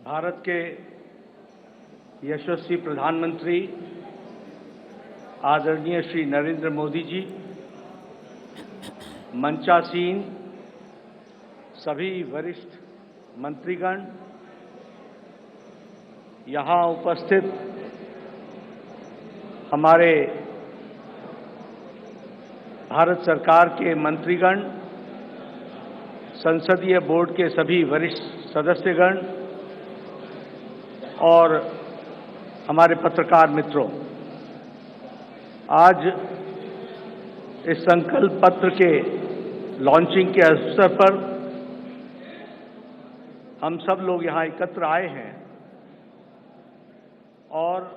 भारत के यशस्वी प्रधानमंत्री आदरणीय श्री नरेंद्र मोदी जी, मंचासीन सभी वरिष्ठ मंत्रीगण, यहाँ उपस्थित हमारे भारत सरकार के मंत्रीगण, संसदीय बोर्ड के सभी वरिष्ठ सदस्यगण और हमारे पत्रकार मित्रों, आज इस संकल्प पत्र के लॉन्चिंग के अवसर पर हम सब लोग यहाँ एकत्र आए हैं और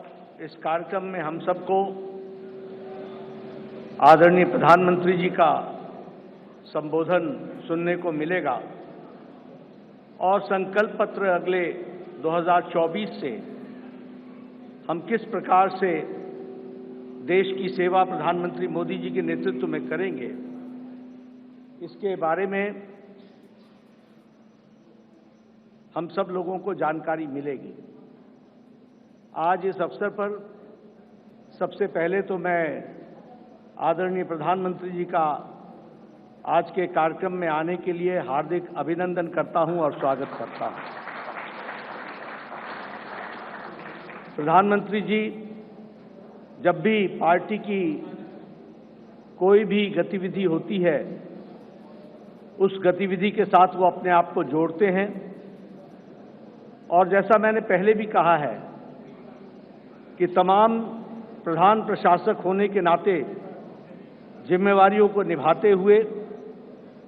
इस कार्यक्रम में हम सबको आदरणीय प्रधानमंत्री जी का संबोधन सुनने को मिलेगा और संकल्प पत्र अगले 2024 से हम किस प्रकार से देश की सेवा प्रधानमंत्री मोदी जी के नेतृत्व में करेंगे, इसके बारे में हम सब लोगों को जानकारी मिलेगी। आज इस अवसर पर सबसे पहले तो मैं आदरणीय प्रधानमंत्री जी का आज के कार्यक्रम में आने के लिए हार्दिक अभिनंदन करता हूं और स्वागत करता हूं। प्रधानमंत्री जी जब भी पार्टी की कोई भी गतिविधि होती है, उस गतिविधि के साथ वो अपने आप को जोड़ते हैं और जैसा मैंने पहले भी कहा है कि तमाम प्रधान प्रशासक होने के नाते जिम्मेवारियों को निभाते हुए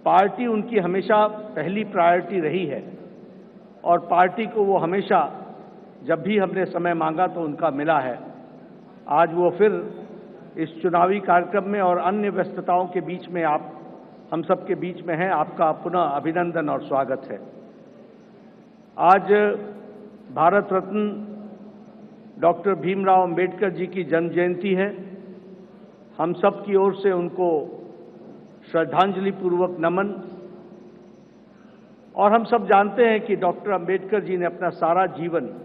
पार्टी उनकी हमेशा पहली प्रायोरिटी रही है और पार्टी को वो हमेशा जब भी हमने समय मांगा तो उनका मिला है। आज वो फिर इस चुनावी कार्यक्रम में और अन्य व्यस्तताओं के बीच में हम सब के बीच में हैं। आपका पुनः अभिनंदन और स्वागत है। आज भारत रत्न डॉक्टर भीमराव अंबेडकर जी की जन्म जयंती है। हम सब की ओर से उनको श्रद्धांजलि पूर्वक नमन। और हम सब जानते हैं कि डॉक्टर अंबेडकर जी ने अपना सारा जीवन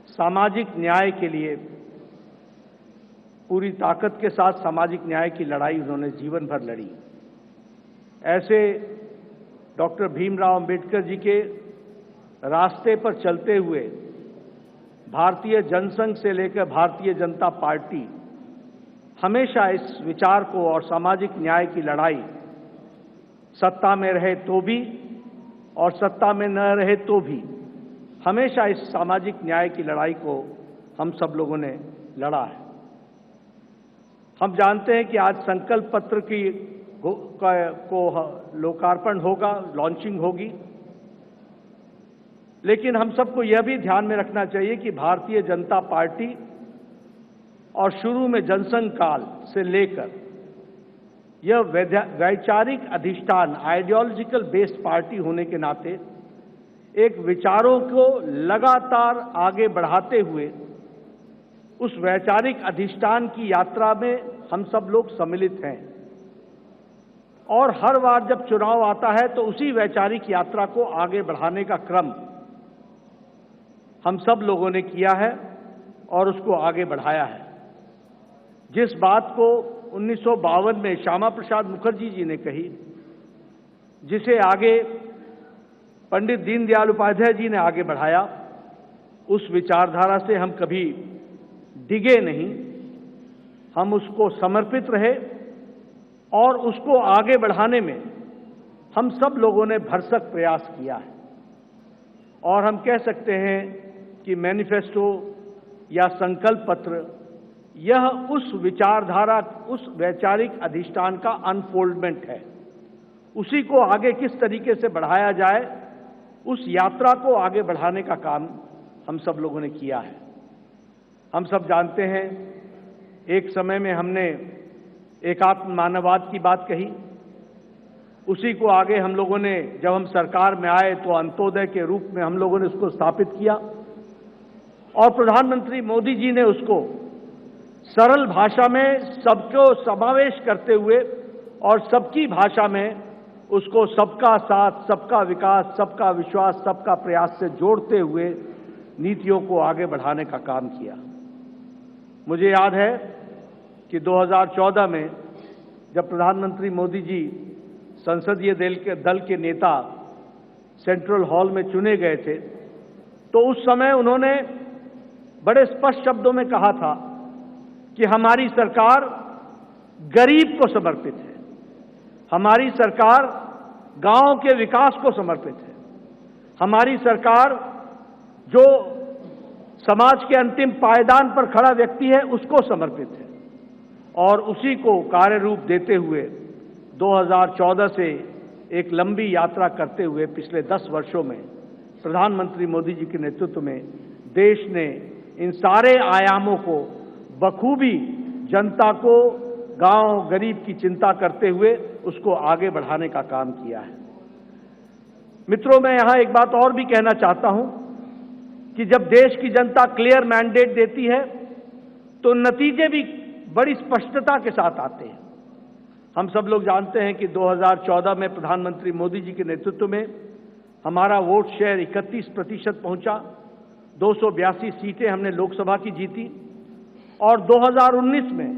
सामाजिक न्याय के लिए पूरी ताकत के साथ सामाजिक न्याय की लड़ाई उन्होंने जीवन भर लड़ी। ऐसे डॉक्टर भीमराव अंबेडकर जी के रास्ते पर चलते हुए भारतीय जनसंघ से लेकर भारतीय जनता पार्टी हमेशा इस विचार को और सामाजिक न्याय की लड़ाई सत्ता में रहे तो भी और सत्ता में न रहे तो भी हमेशा इस सामाजिक न्याय की लड़ाई को हम सब लोगों ने लड़ा है। हम जानते हैं कि आज संकल्प पत्र को लोकार्पण होगा, लॉन्चिंग होगी, लेकिन हम सबको यह भी ध्यान में रखना चाहिए कि भारतीय जनता पार्टी और शुरू में जनसंघ काल से लेकर यह वैचारिक अधिष्ठान आइडियोलॉजिकल बेस्ड पार्टी होने के नाते एक विचारों को लगातार आगे बढ़ाते हुए उस वैचारिक अधिष्ठान की यात्रा में हम सब लोग सम्मिलित हैं और हर बार जब चुनाव आता है तो उसी वैचारिक यात्रा को आगे बढ़ाने का क्रम हम सब लोगों ने किया है और उसको आगे बढ़ाया है। जिस बात को 1952 में श्यामा प्रसाद मुखर्जी जी ने कही, जिसे आगे पंडित दीनदयाल उपाध्याय जी ने आगे बढ़ाया, उस विचारधारा से हम कभी डिगे नहीं, हम उसको समर्पित रहे और उसको आगे बढ़ाने में हम सब लोगों ने भरसक प्रयास किया है। और हम कह सकते हैं कि मैनिफेस्टो या संकल्प पत्र यह उस विचारधारा, उस वैचारिक अधिष्ठान का अनफोल्डमेंट है। उसी को आगे किस तरीके से बढ़ाया जाए, उस यात्रा को आगे बढ़ाने का काम हम सब लोगों ने किया है। हम सब जानते हैं एक समय में हमने एकात्म मानववाद की बात कही, उसी को आगे हम लोगों ने जब हम सरकार में आए तो अंत्योदय के रूप में हम लोगों ने उसको स्थापित किया और प्रधानमंत्री मोदी जी ने उसको सरल भाषा में सबको समावेश करते हुए और सबकी भाषा में उसको सबका साथ, सबका विकास, सबका विश्वास, सबका प्रयास से जोड़ते हुए नीतियों को आगे बढ़ाने का काम किया। मुझे याद है कि 2014 में जब प्रधानमंत्री मोदी जी संसदीय दल के नेता सेंट्रल हॉल में चुने गए थे, तो उस समय उन्होंने बड़े स्पष्ट शब्दों में कहा था कि हमारी सरकार गरीब को समर्पित है, हमारी सरकार गांव के विकास को समर्पित है, हमारी सरकार जो समाज के अंतिम पायदान पर खड़ा व्यक्ति है उसको समर्पित है। और उसी को कार्य रूप देते हुए 2014 से एक लंबी यात्रा करते हुए पिछले 10 वर्षों में प्रधानमंत्री मोदी जी के नेतृत्व में देश ने इन सारे आयामों को बखूबी जनता को, गांव गरीब की चिंता करते हुए उसको आगे बढ़ाने का काम किया है। मित्रों, मैं यहां एक बात और भी कहना चाहता हूं कि जब देश की जनता क्लियर मैंडेट देती है तो नतीजे भी बड़ी स्पष्टता के साथ आते हैं। हम सब लोग जानते हैं कि 2014 में प्रधानमंत्री मोदी जी के नेतृत्व में हमारा वोट शेयर 31% पहुंचा, 282 सीटें हमने लोकसभा की जीती। और 2019 में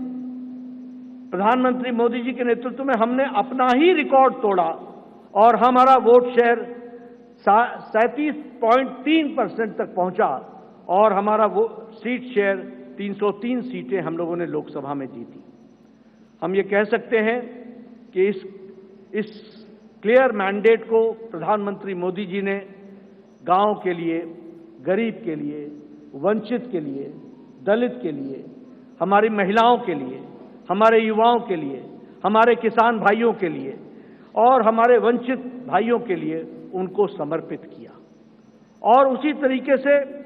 प्रधानमंत्री मोदी जी के नेतृत्व में हमने अपना ही रिकॉर्ड तोड़ा और हमारा वोट शेयर 37.3% तक पहुंचा और हमारा वो सीट शेयर 303 सीटें हम लोगों ने लोकसभा में जीती। हम ये कह सकते हैं कि इस क्लियर मैंडेट को प्रधानमंत्री मोदी जी ने गांव के लिए, गरीब के लिए, वंचित के लिए, दलित के लिए, हमारी महिलाओं के लिए, हमारे युवाओं के लिए, हमारे किसान भाइयों के लिए और हमारे वंचित भाइयों के लिए उनको समर्पित किया। और उसी तरीके से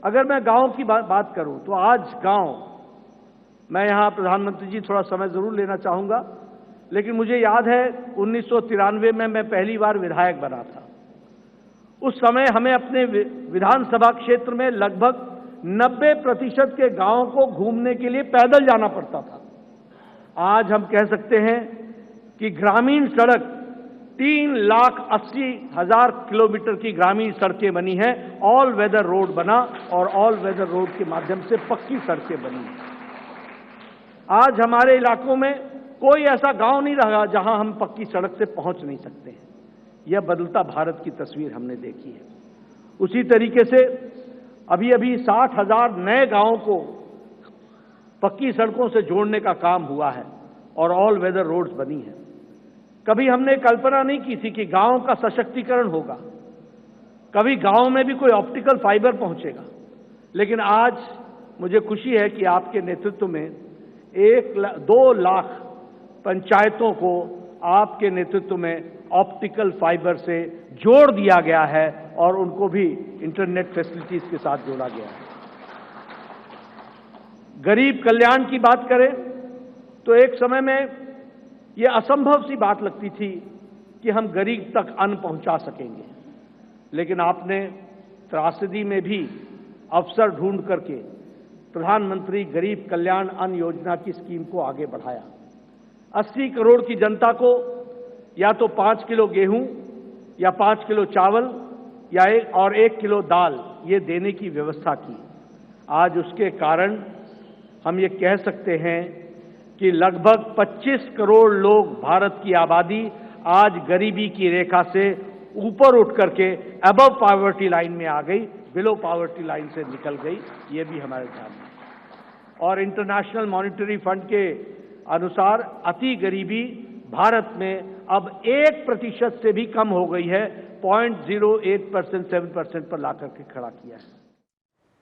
अगर मैं गांव की बात करूं तो आज गांव, मैं यहां प्रधानमंत्री जी थोड़ा समय जरूर लेना चाहूंगा, लेकिन मुझे याद है 1993 में मैं पहली बार विधायक बना था। उस समय हमें अपने विधानसभा क्षेत्र में लगभग 90% के गांवों को घूमने के लिए पैदल जाना पड़ता था। आज हम कह सकते हैं कि ग्रामीण सड़क 3,80,000 किलोमीटर की ग्रामीण सड़कें बनी हैं, ऑल वेदर रोड बना और ऑल वेदर रोड के माध्यम से पक्की सड़कें बनी। आज हमारे इलाकों में कोई ऐसा गांव नहीं रहा जहां हम पक्की सड़क से पहुंच नहीं सकते हैं। यह बदलता भारत की तस्वीर हमने देखी है। उसी तरीके से अभी 60,000 नए गांवों को पक्की सड़कों से जोड़ने का काम हुआ है और ऑल वेदर रोड्स बनी हैं। कभी हमने कल्पना नहीं की थी कि गांव का सशक्तिकरण होगा, कभी गांव में भी कोई ऑप्टिकल फाइबर पहुंचेगा, लेकिन आज मुझे खुशी है कि आपके नेतृत्व में 2 लाख पंचायतों को आपके नेतृत्व में ऑप्टिकल फाइबर से जोड़ दिया गया है और उनको भी इंटरनेट फैसिलिटीज के साथ जोड़ा गया है। गरीब कल्याण की बात करें तो एक समय में यह असंभव सी बात लगती थी कि हम गरीब तक अन्न पहुंचा सकेंगे, लेकिन आपने त्रासदी में भी अवसर ढूंढ करके प्रधानमंत्री गरीब कल्याण अन्न योजना की स्कीम को आगे बढ़ाया। 80 करोड़ की जनता को या तो 5 किलो गेहूं या 5 किलो चावल या 1 किलो दाल ये देने की व्यवस्था की। आज उसके कारण हम ये कह सकते हैं कि लगभग 25 करोड़ लोग, भारत की आबादी आज गरीबी की रेखा से ऊपर उठ करके अबव पॉवर्टी लाइन में आ गई, बिलो पॉवर्टी लाइन से निकल गई। ये भी हमारे ध्यान में। और इंटरनेशनल मॉनिटरी फंड के अनुसार अति गरीबी भारत में अब 1% से भी कम हो गई है, 0.08% 7% पर ला करके खड़ा किया है।